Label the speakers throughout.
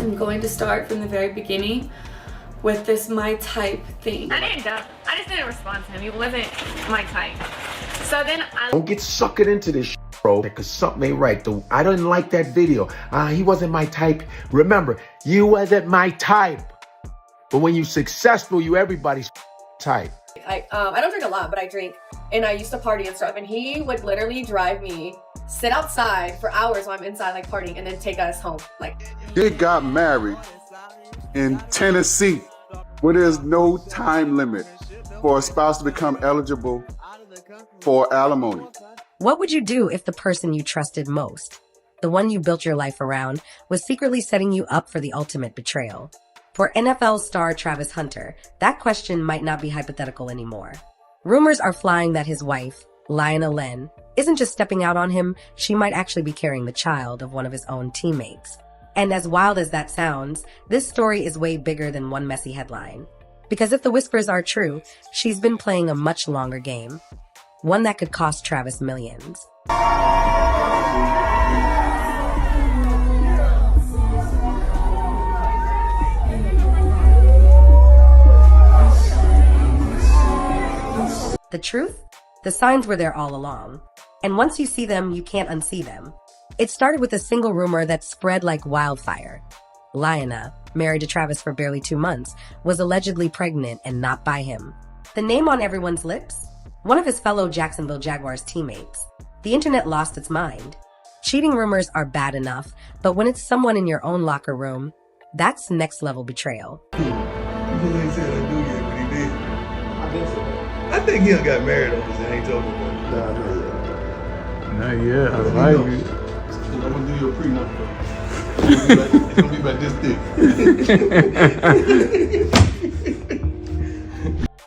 Speaker 1: I'm going to start from the very beginning with this my type thing.
Speaker 2: I just didn't respond to him. He wasn't my type. So then
Speaker 3: Don't get suckered into this bro, because something ain't right. I didn't like that video. He wasn't my type. Remember, you wasn't my type. But when you're successful, you everybody's type.
Speaker 4: I don't drink a lot, but I drink, and I used to party and stuff, and he would literally drive me, sit outside for hours while I'm inside like partying, and then take us home. Like,
Speaker 5: they got married in Tennessee where there's no time limit for a spouse to become eligible for alimony.
Speaker 6: What would you do if the person you trusted most, the one you built your life around, was secretly setting you up for the ultimate betrayal? For NFL star Travis Hunter, that question might not be hypothetical anymore. Rumors are flying that his wife, Lyanna Len, isn't just stepping out on him, she might actually be carrying the child of one of his own teammates. And as wild as that sounds, this story is way bigger than one messy headline. Because if the whispers are true, she's been playing a much longer game. One that could cost Travis millions. The truth? The signs were there all along. And once you see them, you can't unsee them. It started with a single rumor that spread like wildfire. Lyanna, married to Travis for barely 2 months, was allegedly pregnant and not by him. The name on everyone's lips? One of his fellow Jacksonville Jaguars teammates. The internet lost its mind. Cheating rumors are bad enough, but when it's someone in your own locker room, that's next level betrayal.
Speaker 7: He ain't said I do yet, but he did. I think so. I think he done got married over there. I ain't told me about it.
Speaker 8: Not yet. I might be.
Speaker 7: I'm gonna do your prenup though. It's gonna be about this thick.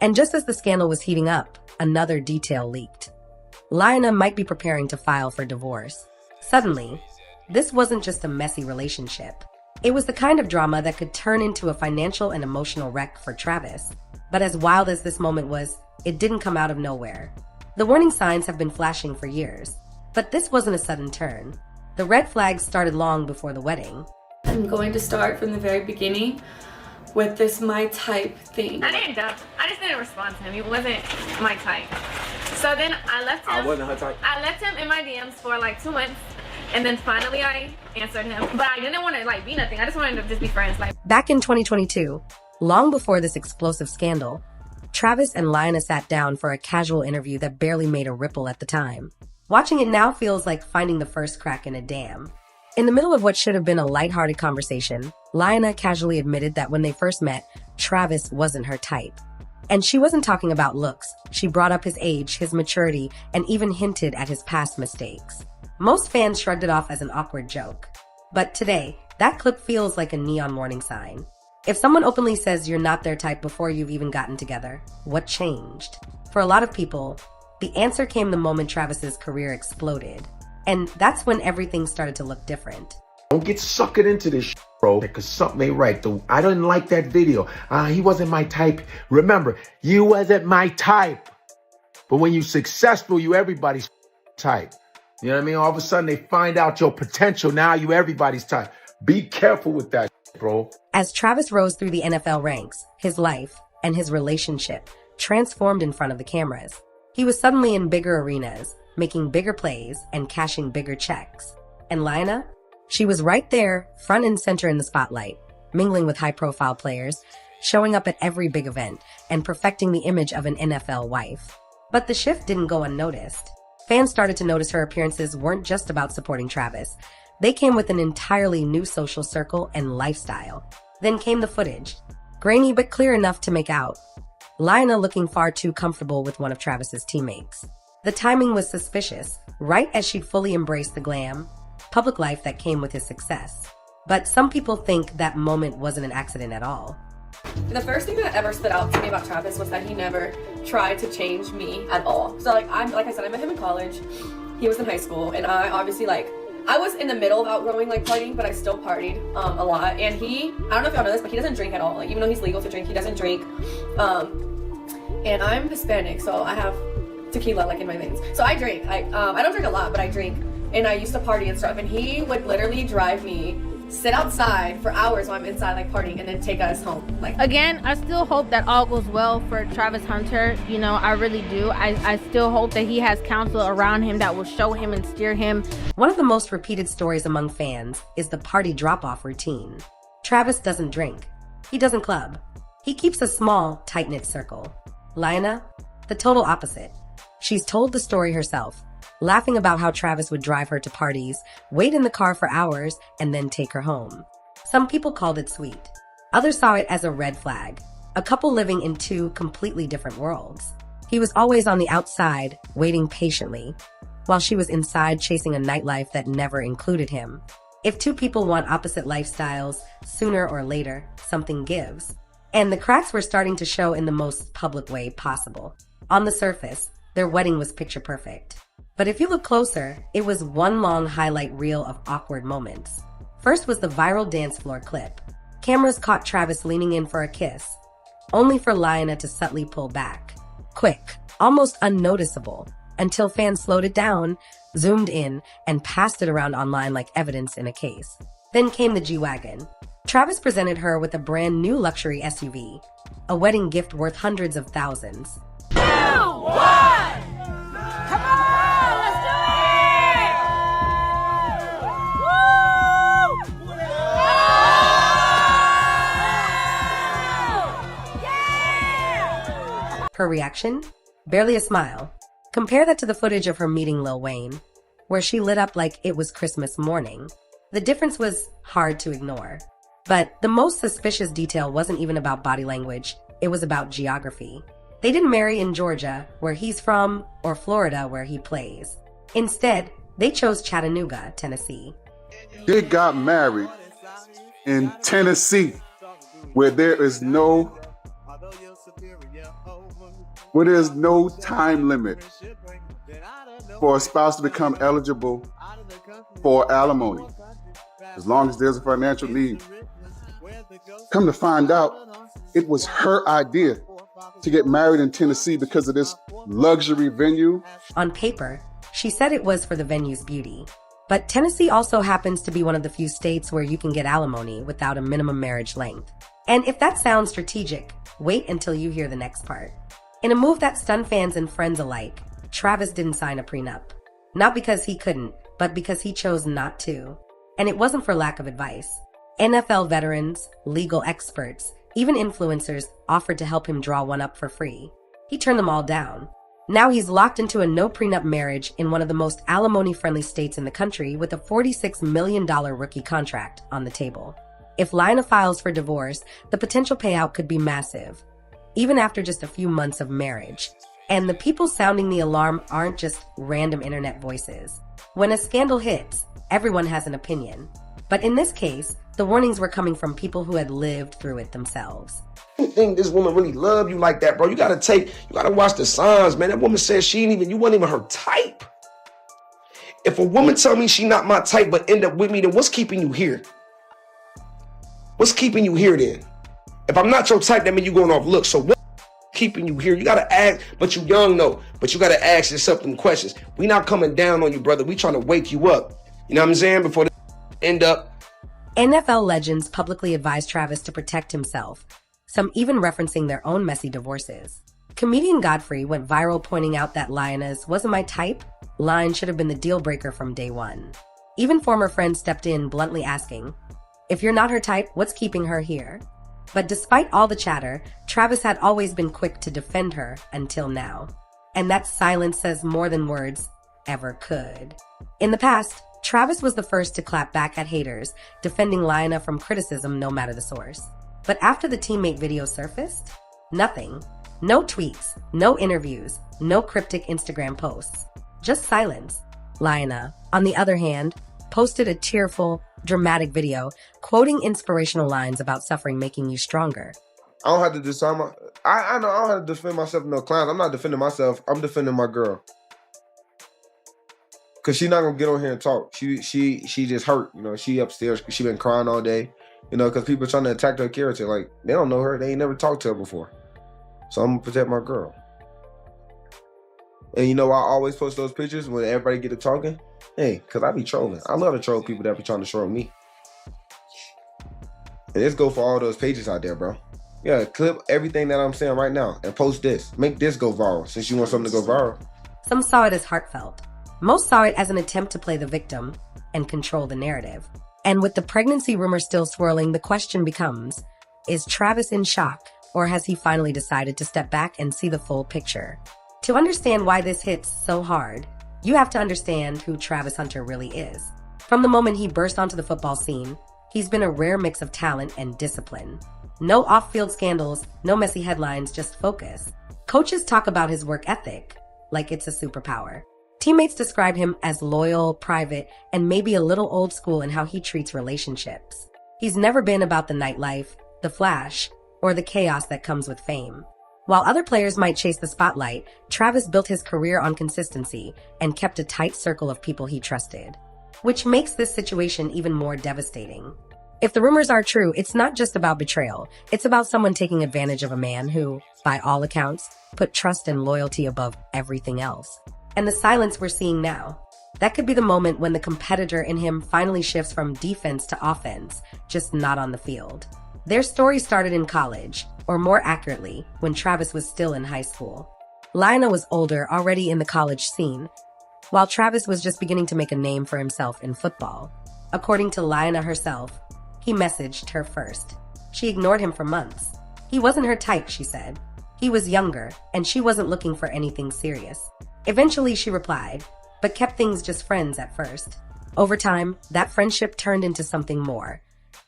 Speaker 6: And just as the scandal was heating up, another detail leaked. Lyanna might be preparing to file for divorce. Suddenly, this wasn't just a messy relationship. It was the kind of drama that could turn into a financial and emotional wreck for Travis. But as wild as this moment was, it didn't come out of nowhere. The warning signs have been flashing for years. But this wasn't a sudden turn. The red flags started long before the wedding.
Speaker 1: I'm going to start from the very beginning with this my type thing.
Speaker 2: I just didn't respond to him. He wasn't my type. So then I left him.
Speaker 3: I wasn't her type.
Speaker 2: I left him in my DMs for like 2 months, and then finally I answered him. But I didn't want to like be nothing. I just wanted to just be friends. Like
Speaker 6: Back in 2022, long before this explosive scandal, Travis and Lyanna sat down for a casual interview that barely made a ripple at the time. Watching it now feels like finding the first crack in a dam. In the middle of what should have been a lighthearted conversation, Lyanna casually admitted that when they first met, Travis wasn't her type. And she wasn't talking about looks. She brought up his age, his maturity, and even hinted at his past mistakes. Most fans shrugged it off as an awkward joke. But today, that clip feels like a neon warning sign. If someone openly says you're not their type before you've even gotten together, what changed? For a lot of people, the answer came the moment Travis's career exploded. And that's when everything started to look different.
Speaker 3: Don't get suckered into this bro, because something ain't right. I didn't like that video. He wasn't my type. Remember, you wasn't my type. But when you're successful, you everybody's type. You know what I mean? All of a sudden, they find out your potential. Now you everybody's type. Be careful with that, bro.
Speaker 6: As Travis rose through the NFL ranks, his life and his relationship transformed in front of the cameras. He was suddenly in bigger arenas, making bigger plays and cashing bigger checks. And Lyanna? She was right there, front and center in the spotlight, mingling with high-profile players, showing up at every big event, and perfecting the image of an NFL wife. But the shift didn't go unnoticed. Fans started to notice her appearances weren't just about supporting Travis. They came with an entirely new social circle and lifestyle. Then came the footage, grainy but clear enough to make out. Lyanna looking far too comfortable with one of Travis's teammates. The timing was suspicious, right as she'd fully embraced the glam, public life that came with his success. But some people think that moment wasn't an accident at all.
Speaker 4: the first thing that ever stood out to me about Travis was that he never tried to change me at all. So like I said, I met him in college. He was in high school, and I obviously I was in the middle of outgrowing partying, but I still partied a lot. And I don't know if y'all know this, but he doesn't drink at all. Even though he's legal to drink, he doesn't drink. And I'm Hispanic, so I have tequila in my veins. So I drink. I don't drink a lot, but I drink. And I used to party and stuff. And he would literally drive me, sit outside for hours while I'm inside like partying and then take us home. Like,
Speaker 2: Again, I still hope that all goes well for Travis Hunter. You know, I really do. I still hope that he has counsel around him that will show him and steer him.
Speaker 6: One of the most repeated stories among fans is the party drop-off routine. Travis doesn't drink. He doesn't club. He keeps a small, tight-knit circle. Lyanna, the total opposite. She's told the story herself, laughing about how Travis would drive her to parties, wait in the car for hours, and then take her home. Some people called it sweet. Others saw it as a red flag, a couple living in two completely different worlds. He was always on the outside, waiting patiently, while she was inside chasing a nightlife that never included him. If two people want opposite lifestyles, sooner or later, something gives. And the cracks were starting to show in the most public way possible. On the surface, their wedding was picture perfect. But if you look closer, it was one long highlight reel of awkward moments. First was the viral dance floor clip. Cameras caught Travis leaning in for a kiss, only for Lyanna to subtly pull back. Quick, almost unnoticeable, until fans slowed it down, zoomed in, and passed it around online like evidence in a case. Then came the G-Wagon. Travis presented her with a brand new luxury SUV, a wedding gift worth hundreds of thousands.
Speaker 2: 2, 1! Come on, let's do it! Woo! Yeah!
Speaker 6: Her reaction? Barely a smile. Compare that to the footage of her meeting Lil Wayne, where she lit up like it was Christmas morning. The difference was hard to ignore. But the most suspicious detail wasn't even about body language, it was about geography. They didn't marry in Georgia, where he's from, or Florida, where he plays. Instead, they chose Chattanooga, Tennessee.
Speaker 5: They got married in Tennessee, where there's no time limit for a spouse to become eligible for alimony, as long as there's a financial need. Come to find out, it was her idea to get married in Tennessee because of this luxury venue.
Speaker 6: On paper, she said it was for the venue's beauty. But Tennessee also happens to be one of the few states where you can get alimony without a minimum marriage length. And if that sounds strategic, wait until you hear the next part. In a move that stunned fans and friends alike, Travis didn't sign a prenup. Not because he couldn't, but because he chose not to. And it wasn't for lack of advice. NFL veterans, legal experts, even influencers offered to help him draw one up for free. He turned them all down. Now he's locked into a no-prenup marriage in one of the most alimony-friendly states in the country with a $46 million rookie contract on the table. If Lyanna files for divorce, the potential payout could be massive, even after just a few months of marriage. And the people sounding the alarm aren't just random internet voices. When a scandal hits, everyone has an opinion. But in this case, the warnings were coming from people who had lived through it themselves.
Speaker 8: You think this woman really love you like that, bro? You gotta watch the signs, man. That woman said you wasn't even her type. If a woman tell me she not my type but end up with me, then what's keeping you here? What's keeping you here then? If I'm not your type, that means you going off looks. So what's keeping you here? You gotta ask, but you young though. But you gotta ask yourself them questions. We not coming down on you, brother. We trying to wake you up. You know what I'm saying? Before end up.
Speaker 6: NFL legends publicly advised Travis to protect himself, some even referencing their own messy divorces. Comedian Godfrey went viral pointing out that Lyanna's "wasn't my type" line should have been the deal breaker from day one. Even former friends stepped in, bluntly asking, if you're not her type, what's keeping her here? But despite all the chatter, Travis had always been quick to defend her until now. And that silence says more than words ever could. In the past, Travis was the first to clap back at haters, defending Lyanna from criticism no matter the source. But after the teammate video surfaced, nothing. No tweets, no interviews, no cryptic Instagram posts. Just silence. Lyanna, on the other hand, posted a tearful, dramatic video quoting inspirational lines about suffering making you stronger.
Speaker 8: I don't have to decide I know I don't have to defend myself from no clowns. I'm not defending myself. I'm defending my girl. Cause she's not gonna get on here and talk. She just hurt. You know, she upstairs because she been crying all day. You know, because people trying to attack her character. Like, they don't know her. They ain't never talked to her before. So I'm gonna protect my girl. And you know, I always post those pictures when everybody get to talking. Hey, cause I be trolling. I love to troll people that be trying to troll me. And this go for all those pages out there, bro. Yeah, clip everything that I'm saying right now and post this. Make this go viral since you want something to go viral.
Speaker 6: Some saw it as heartfelt. Most saw it as an attempt to play the victim and control the narrative. And with the pregnancy rumor still swirling, the question becomes, is Travis in shock, or has he finally decided to step back and see the full picture? To understand why this hits so hard, you have to understand who Travis Hunter really is. From the moment he burst onto the football scene, he's been a rare mix of talent and discipline. No off-field scandals, no messy headlines, just focus. Coaches talk about his work ethic like it's a superpower. Teammates describe him as loyal, private, and maybe a little old school in how he treats relationships. He's never been about the nightlife, the flash, or the chaos that comes with fame. While other players might chase the spotlight, Travis built his career on consistency and kept a tight circle of people he trusted, which makes this situation even more devastating. If the rumors are true, it's not just about betrayal. It's about someone taking advantage of a man who, by all accounts, put trust and loyalty above everything else. And the silence we're seeing now, that could be the moment when the competitor in him finally shifts from defense to offense, just not on the field. Their story started in college, or more accurately, when Travis was still in high school. Lyanna was older, already in the college scene, while Travis was just beginning to make a name for himself in football. According to Lyanna herself, he messaged her first. She ignored him for months. He wasn't her type, she said. He was younger, and she wasn't looking for anything serious. Eventually, she replied, but kept things just friends at first. Over time, that friendship turned into something more.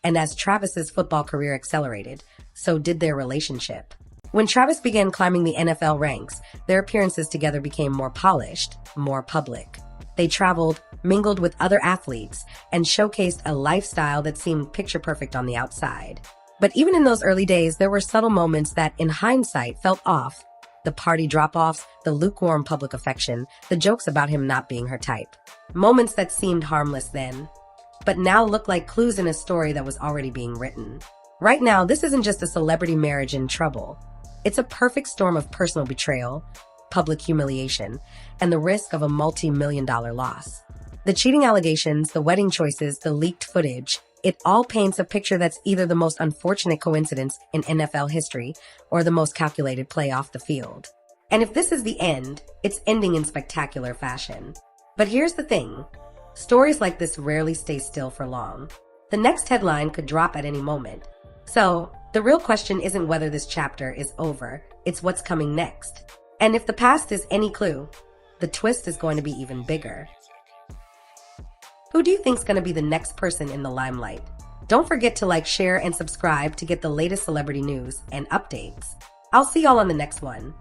Speaker 6: And as Travis's football career accelerated, so did their relationship. When Travis began climbing the NFL ranks, their appearances together became more polished, more public. They traveled, mingled with other athletes, and showcased a lifestyle that seemed picture-perfect on the outside. But even in those early days, there were subtle moments that, in hindsight, felt off. The party drop-offs, the lukewarm public affection, the jokes about him not being her type. Moments that seemed harmless then, but now look like clues in a story that was already being written. Right now, this isn't just a celebrity marriage in trouble. It's a perfect storm of personal betrayal, public humiliation, and the risk of a multi-million-dollar loss. The cheating allegations, the wedding choices, the leaked footage, it all paints a picture that's either the most unfortunate coincidence in NFL history or the most calculated play off the field. And if this is the end, it's ending in spectacular fashion. But here's the thing. Stories like this rarely stay still for long. The next headline could drop at any moment. So, the real question isn't whether this chapter is over, it's what's coming next. And if the past is any clue, the twist is going to be even bigger. Who do you think is going to be the next person in the limelight? Don't forget to like, share, and subscribe to get the latest celebrity news and updates. I'll see y'all on the next one.